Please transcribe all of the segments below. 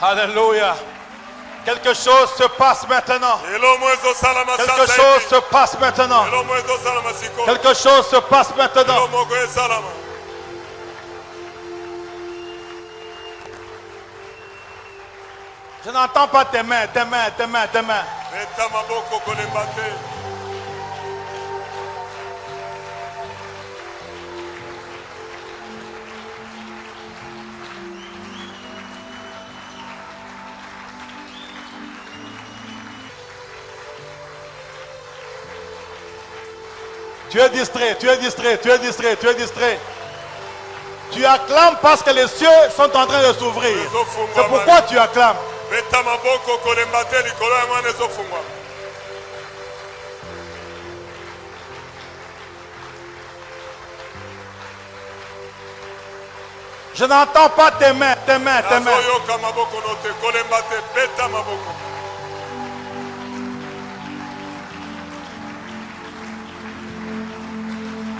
Alléluia. Quelque chose se passe maintenant. Quelque chose se passe maintenant. Quelque chose se passe maintenant. Je n'entends pas tes mains, tes mains, tes mains, tes mains. Tu es distrait, tu es distrait, tu es distrait, tu es distrait. Tu acclames parce que les cieux sont en train de s'ouvrir. C'est pourquoi tu acclames. Je n'entends pas tes mains, tes mains, tes mains.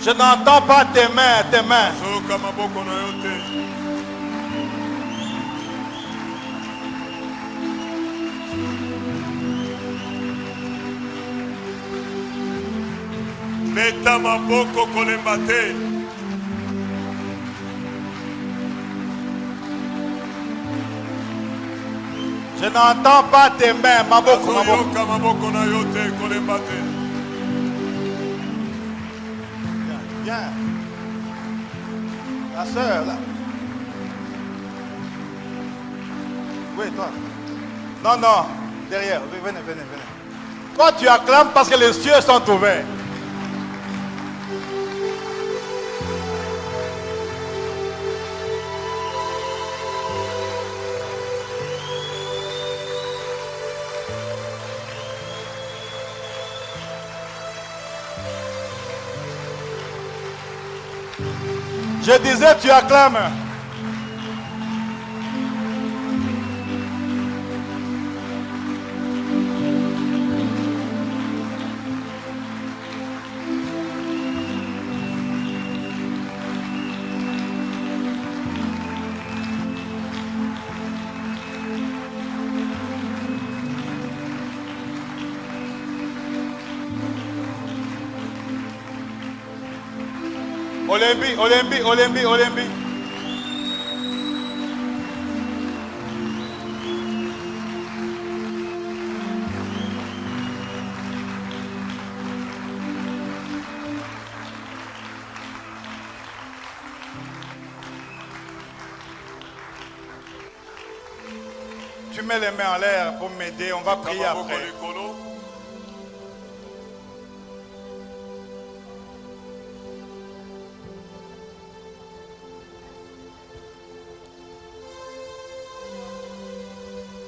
Je n'entends pas tes mains, tes mains. Meta maboko kolembate. Je n'entends pas tes mains, maboko, maboko. Viens. La sœur, là. Oui, toi. Non, non. Derrière. Oui, venez, venez, venez. Toi, tu acclames parce que les cieux sont ouverts. Je disais, tu acclames. Olembi, Olembi, Olembi, Olembi. Tu mets les mains en l'air pour m'aider, on va prier après.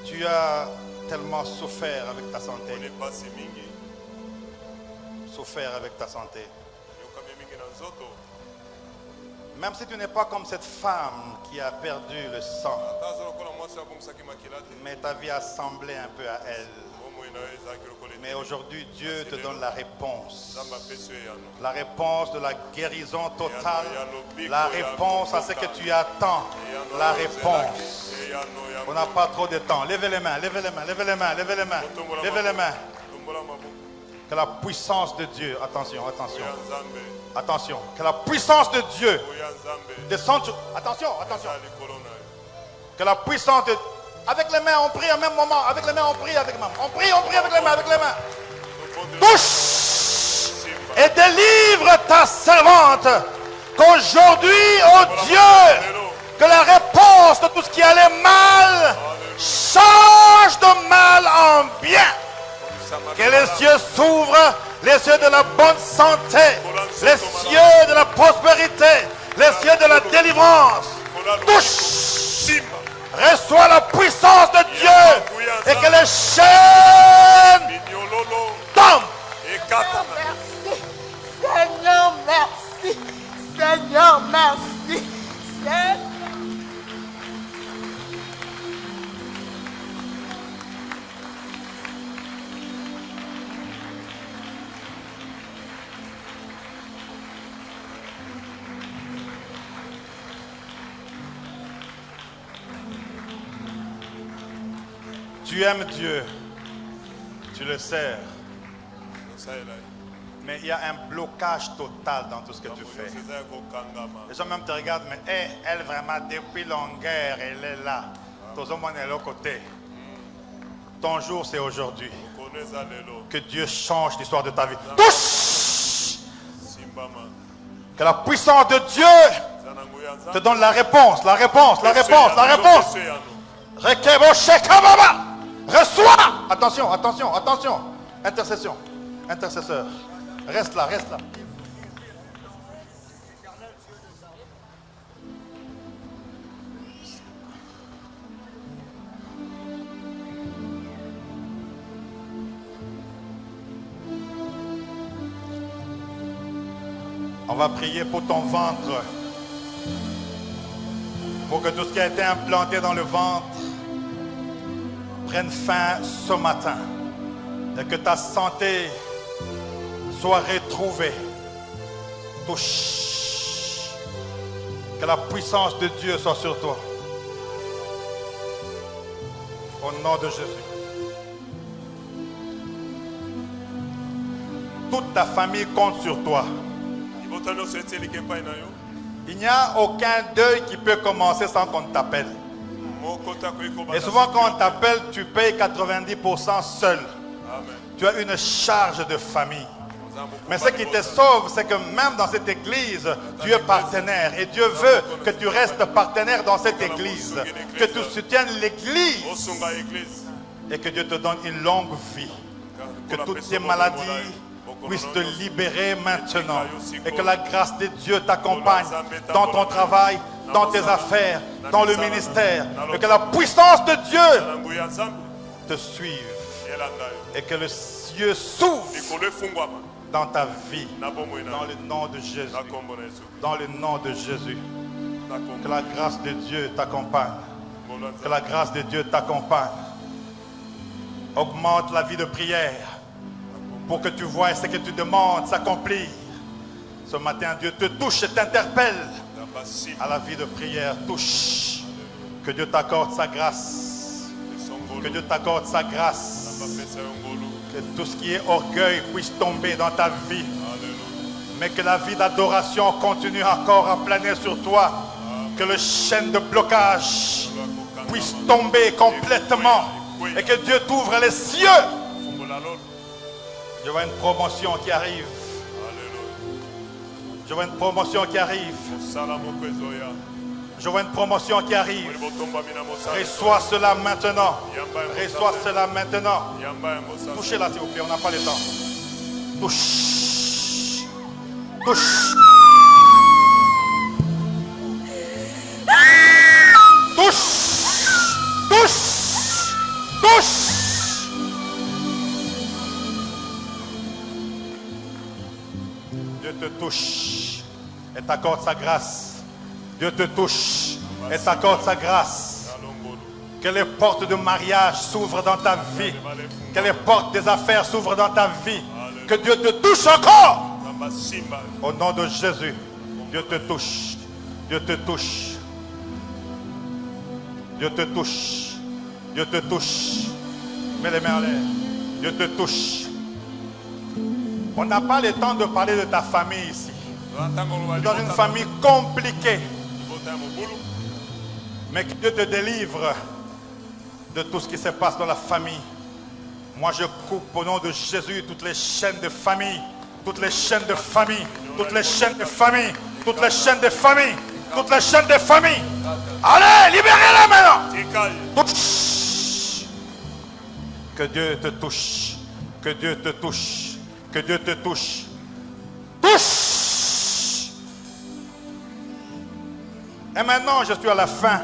Tu as tellement souffert avec ta santé. Souffert avec ta santé. Même si tu n'es pas comme cette femme qui a perdu le sang, mais ta vie a semblé un peu à elle. Mais aujourd'hui, Dieu te donne la réponse. La réponse de la guérison totale. La réponse à ce que tu attends. La réponse. On n'a pas trop de temps. Levez les mains, levez les mains, levez les mains, levez les mains, levez les mains. Que la puissance de Dieu, attention, attention, attention, que la puissance de Dieu descende sur... Attention, attention. Que la puissance de... Avec les mains, on prie au même moment. Avec les mains, on prie avec les mains. On prie avec les mains, avec les mains. Touche et délivre ta servante. Qu'aujourd'hui, oh Dieu, que la réponse de tout ce qui allait mal change de mal en bien. Que les cieux s'ouvrent, les cieux de la bonne santé, les cieux de la prospérité, les cieux de la délivrance. Touche, reçois la puissance de Dieu et que les chaînes tombent. Merci, Seigneur, merci, Seigneur, merci, Seigneur. Tu aimes Dieu. Tu le sers. Mais il y a un blocage total dans tout ce que tu fais. Les gens même te regardent, mais elle vraiment, depuis longueur, elle est là. Tout le monde est de l'autre côté. Ton jour, c'est aujourd'hui. Que Dieu change l'histoire de ta vie. Touche! Que la puissance de Dieu te donne la réponse, la réponse, la réponse, la réponse. Reçois! Attention, attention, attention. Intercession. Intercesseur. Reste là, reste là. On va prier pour ton ventre. Pour que tout ce qui a été implanté dans le ventre prenne fin ce matin. Et que ta santé soit retrouvée. Touche. Que la puissance de Dieu soit sur toi. Au nom de Jésus. Toute ta famille compte sur toi. Il n'y a aucun deuil qui peut commencer sans qu'on t'appelle. Et souvent quand on t'appelle, tu payes 90% seul. Tu as une charge de famille. Mais ce qui te sauve, c'est que même dans cette église, tu es partenaire. Et Dieu veut que tu restes partenaire dans cette église. Que tu soutiennes l'église. Et que Dieu te donne une longue vie. Que toutes tes maladies puissent te libérer maintenant. Et que la grâce de Dieu t'accompagne dans ton travail, dans tes affaires, dans le ministère. Et que la puissance de Dieu te suive. Et que le ciel s'ouvre dans ta vie. Dans le nom de Jésus. Dans le nom de Jésus. Que la grâce de Dieu t'accompagne. Que la grâce de Dieu t'accompagne. Augmente la vie de prière. Pour que tu vois ce que tu demandes s'accomplir. Ce matin, Dieu te touche et t'interpelle à la vie de prière. Touche. Que Dieu t'accorde sa grâce. Que Dieu t'accorde sa grâce. Que tout ce qui est orgueil puisse tomber dans ta vie. Mais que la vie d'adoration continue encore à planer sur toi. Que le chaîne de blocage puisse tomber complètement. Et que Dieu t'ouvre les cieux. Je vois une promotion qui arrive. Je vois une promotion qui arrive. Je vois une promotion qui arrive. Reçois cela maintenant. Reçois cela maintenant. Touchez-la s'il vous plaît, on n'a pas le temps. Touche. Touche. Touche. Touche. Touche. Dieu te touche et t'accorde sa grâce. Dieu te touche et t'accorde sa grâce. Que les portes de mariage s'ouvrent dans ta vie. Que les portes des affaires s'ouvrent dans ta vie. Que Dieu te touche encore. Au nom de Jésus, Dieu te touche. Dieu te touche. Dieu te touche. Dieu te touche. Mets les mains en l'air. Dieu te touche. On n'a pas le temps de parler de ta famille ici. Tu es dans une famille compliquée. Mais que Dieu te délivre de tout ce qui se passe dans la famille. Moi je coupe au nom de Jésus toutes les chaînes de famille. Toutes les chaînes de famille. Toutes les chaînes de famille. Toutes les chaînes de famille. Toutes les chaînes de famille. Allez, libérez-les maintenant. Touche. Que Dieu te touche. Que Dieu te touche. Que Dieu te touche. Touche. Et maintenant, je suis à la fin.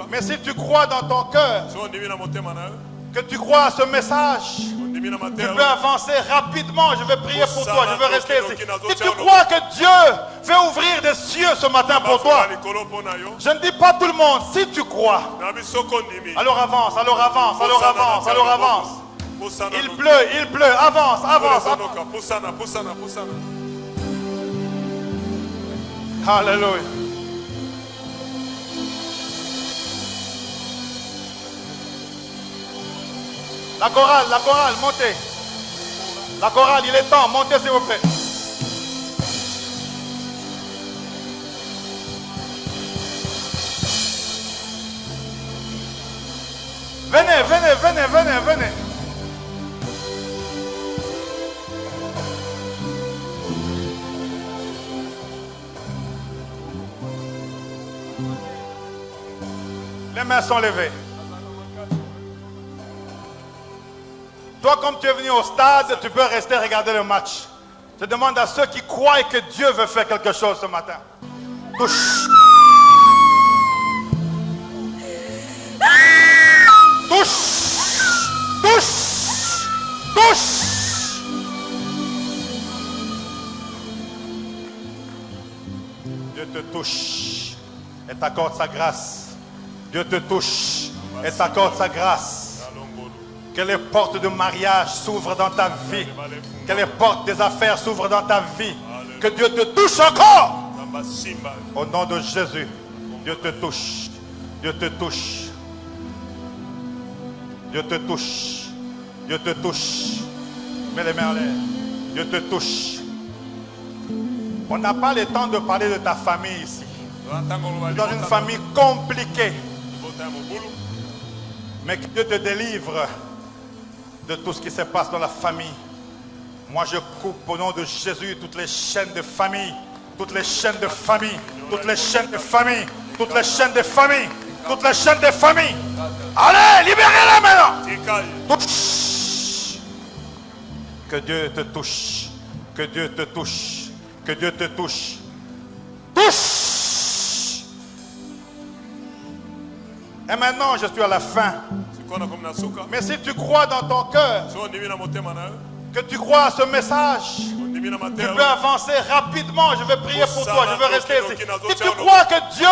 Mais si tu crois dans ton cœur, que tu crois à ce message, tu peux avancer rapidement. Je vais prier pour toi. Je veux rester ici. Si tu crois que Dieu veut ouvrir des cieux ce matin pour toi, je ne dis pas tout le monde. Si tu crois, alors avance, alors avance, alors avance, alors avance. Il pleut, avance, avance, avance. Alléluia. La chorale, montez. La chorale, il est temps, montez s'il vous plaît. Venez. Les mains sont levées. Toi, comme tu es venu au stade, tu peux rester regarder le match. Je demande à ceux qui croient que Dieu veut faire quelque chose ce matin. Touche. Touche. Dieu te touche et t'accorde sa grâce. Dieu te touche et t'accorde sa grâce. Que les portes de mariage s'ouvrent dans ta vie. Que les portes des affaires s'ouvrent dans ta vie. Que Dieu te touche encore. Au nom de Jésus, Dieu te touche. Dieu te touche. Dieu te touche. Dieu te touche. Mets les mains en l'air. Dieu te touche. On n'a pas le temps de parler de ta famille ici. Tu es dans une famille compliquée. Mais que Dieu te délivre de tout ce qui se passe dans la famille. Moi je coupe au nom de Jésus toutes les chaînes de famille. Toutes les chaînes de famille. Toutes les chaînes de famille. Toutes les chaînes de famille. Toutes les chaînes de famille. Allez, libérez-les maintenant. Touche. Que Dieu te touche. Que Dieu te touche. Que Dieu te touche. Touche. Et maintenant, je suis à la fin. Mais si tu crois dans ton cœur, que tu crois à ce message, tu peux avancer rapidement. Je vais prier pour toi. Je vais rester ici. Si tu crois que Dieu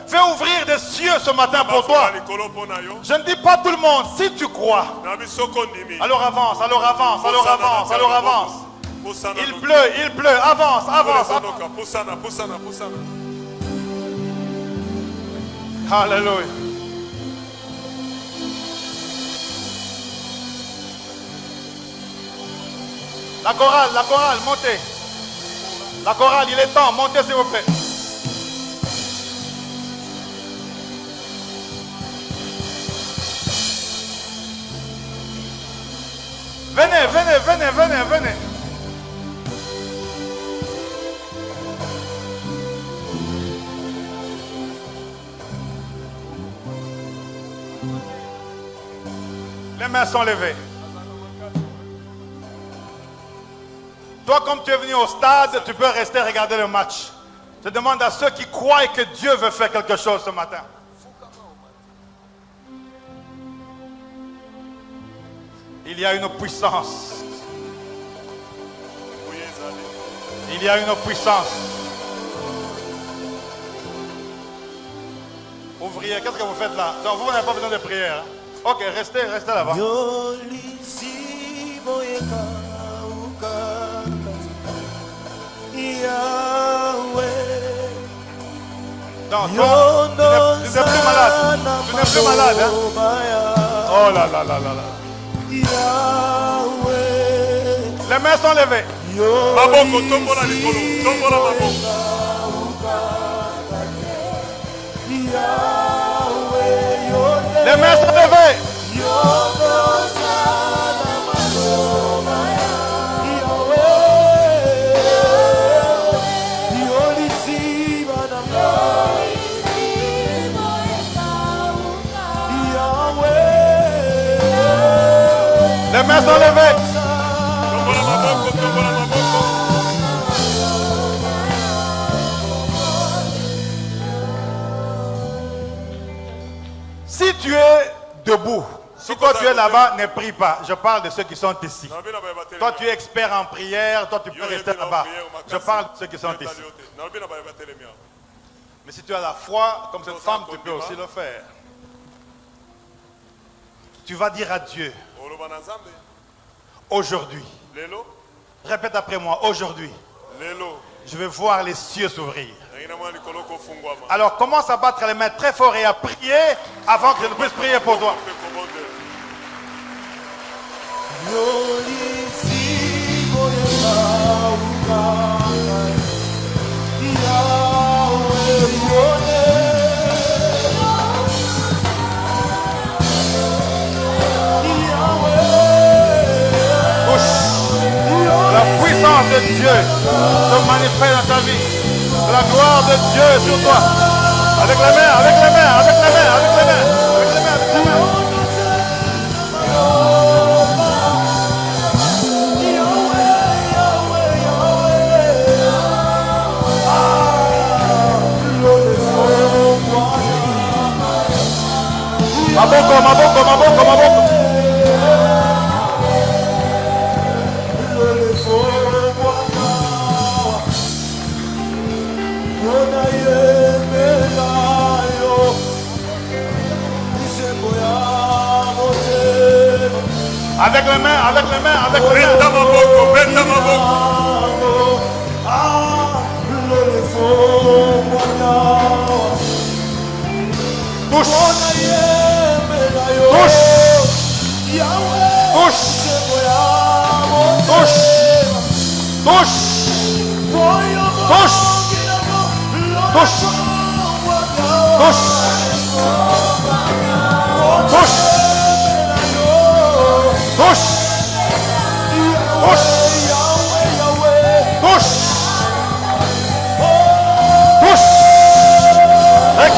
veut ouvrir des cieux ce matin pour toi, je ne dis pas tout le monde. Si tu crois, alors avance. Il pleut. Avance. Alléluia. La chorale, montez. La chorale, il est temps, montez s'il vous plaît. Venez. Les mains sont levées. Toi, comme tu es venu au stade, tu peux rester regarder le match. Je demande à ceux qui croient que Dieu veut faire quelque chose ce matin. Il y a une puissance. Il y a une puissance. Ouvrier, qu'est-ce que vous faites là? Non, vous n'avez pas besoin de prière. Hein? Ok, restez là-bas. Non, toi, tu n'es plus malade. Tu n'es plus malade. Hein? Oh là. Les mains sont levées. Les mains sont levées. Les mains sont levées. Si tu es debout, si toi tu es là-bas, ne prie pas. Je parle de ceux qui sont ici. Toi tu es expert en prière, toi tu peux rester là-bas. Je parle de ceux qui sont ici. Mais si tu as la foi, comme cette femme, tu peux aussi le faire. Tu vas dire à Dieu, aujourd'hui, répète après moi, aujourd'hui, je vais voir les cieux s'ouvrir. Alors commence à battre les mains très fort et à prier avant que je ne puisse prier pour toi. De Dieu se manifeste dans ta vie. La gloire de Dieu sur toi. Avec les mains, avec les mains, avec les mains, avec les mains, avec les mains, avec les mains. Maboko, maboko, maboko, maboko. Avec les mains, avec les mains, avec les mains. Touche. Touche. Touche. Touche. Touche. Touche. Touche. Touche. Touche. Touche. Touche. Touche. Et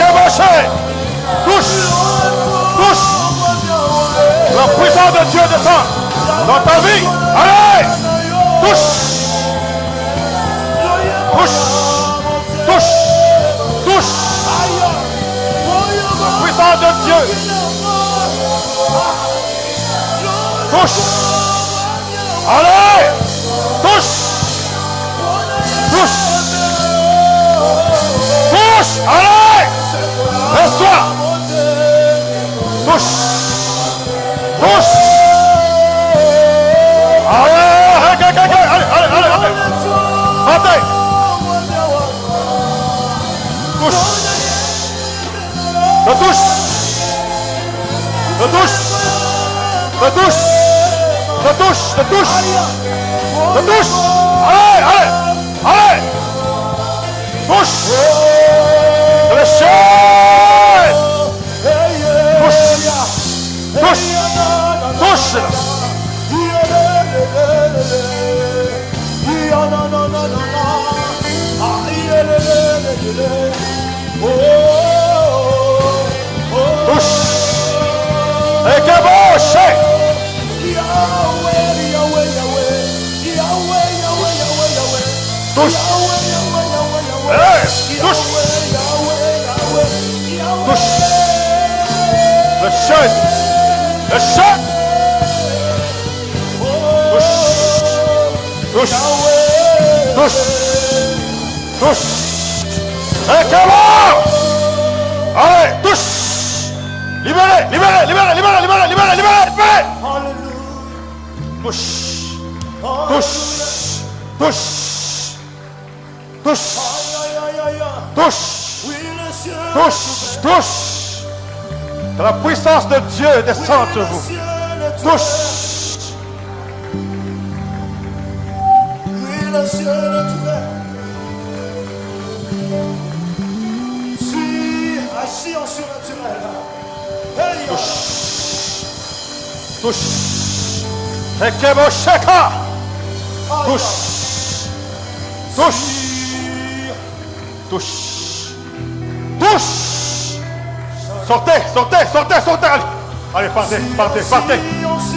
touche. Touche. La puissance de Dieu descend dans ta vie. Allez. Touche. Touche. Touche. Touche. La puissance de Dieu. Touche. Allez. Touche. Touche. Touche. Allez. Reçois. Touche. Touche. Allez. Allez. Allez. Allez. Allez. Allez. Touche. Je touche. Je touche. Je touche. Je touche. Je touche. Je touche. Allez. Allez. Allez. Touche. Je le chaîne. Touche. Touche. Touche. Touche. Et que bon chien. Touche. Hey, touche. Touche. Le chien. Le chien. Touche. Touche. Touche. Touche. Et que bon. Allez, touche. Libérez, libérez, libérez, libérez, libérez, libérez, libérez, libérez. Touche. Touche. Touche. Touche. Touche. Touche. Touche. Que la puissance de Dieu descende sur vous. Touche. Oui, le ciel est ouvert. Suis assis en surnaturel. Touche. Touche. Ekebo Sheka. Touche. Touche. Touche. Touche. Sortez, sortez, sortez, sortez. Allez, partez, partez, partez.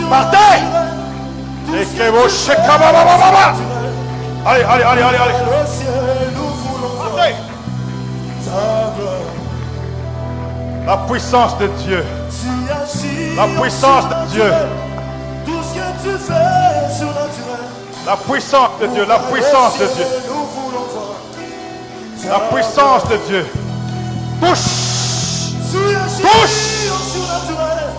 Partez. Ekebo Sheka. Allez, allez, allez, allez, allez. Partez. La puissance de Dieu. La puissance de Dieu. Tout ce que tu fais surnaturel. La puissance de Dieu. La puissance de Dieu. La puissance de Dieu. Touche. Touche. Surnaturel.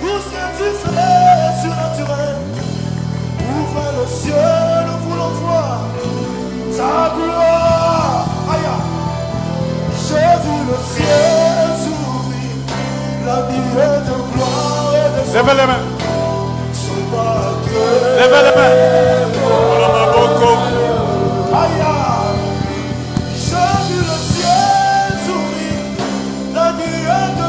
Tout ce que tu fais surnaturel. Ouvre le ciel, nous voulons voir ta gloire. Aïe. J'ai vu le ciel s'ouvrir. La nuée de gloire et de Levez les mains. son pas. Levez les mains. Aïe, j'ai vu le ciel s'ouvrir, la nuée de